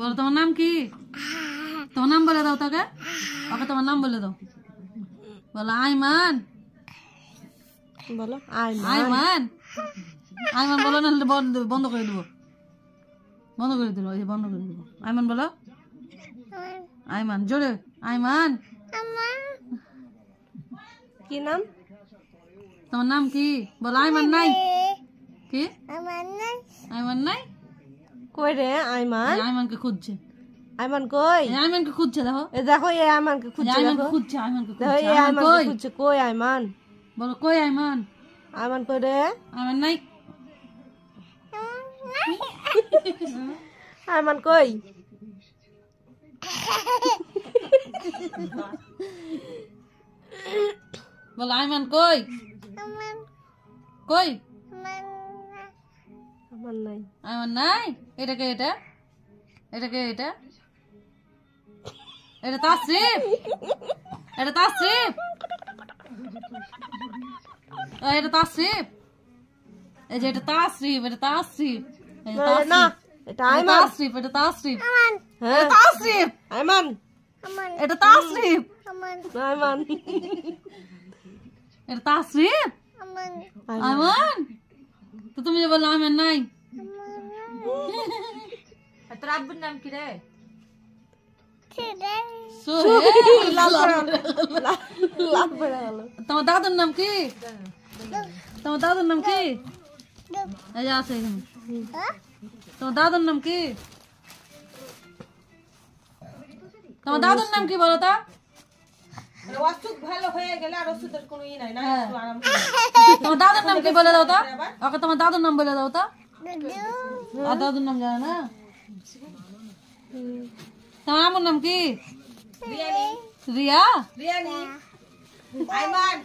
বলো তোমার নাম কি? তোমার নাম বলে দাও তাকে। ওকে তোমার নাম বলে দাও। বলো আইমান। বলো আইমান। আইমান আইমান বলো, না বন্ধ করে দেবো। বন্ধ করে দিল, এই বন্ধ করে দেবো। আইমান বলো। আইমান জোরে। আইমান। কি নাম? তোমার নাম কি? বলো আইমান নাই। কি আইমান নাই? কই রে আইমান? আইমানকে খুঁজছে। আইমান কই? আইমানকে খুঁজছে, দেখো। এ দেখো এই আইমানকে খুঁজছে। আইমানকে খুঁজছে, আইমানকে দেখো খুঁজছে। এই আইমান আইমানকে কই? খুঁজছে। কই আইমান? বলো কই আইমান? আইমান কই রে? আইমান নাই। আইমান কই? বলো আইমান কই? কই? আইমান নাই। আইমান নাই। এটা কে? এটা এটা কে? এটা এটা তাসরিফ। এটা তাসরিফ। এটা তাসরিফ। এই যে এটা তাসরিফ, এটা তাসরিফ। না এটা আইমান। তাসরিফ, এটা তাসরিফ। হ্যাঁ তাসরিফ। আইমান। এটা তাসরিফ। আইমান। এটা তাসরিফ। আইমান। তো তুমি যে বললে আইমান নাই। তোর আব্বুর নাম কি রে? তোমার দাদুর নাম কি? তোমার দাদুর নাম কি? এই যে আছে এখানে। তোমার দাদুর নাম কি? তোমার দাদুর নাম কি বলো তো? অসুখ ভালো হয়ে গেলে আর ওষুধের কোনো ই নাই না। তোমার দাদুর নাম কি বলে দাও তো? ওকে তোমার দাদুর নাম বলে দাও তো। আর দাদুর নাম জানো না? তোমার আম্মুর নাম কি? রিয়া। রিয়ানি। আইমান।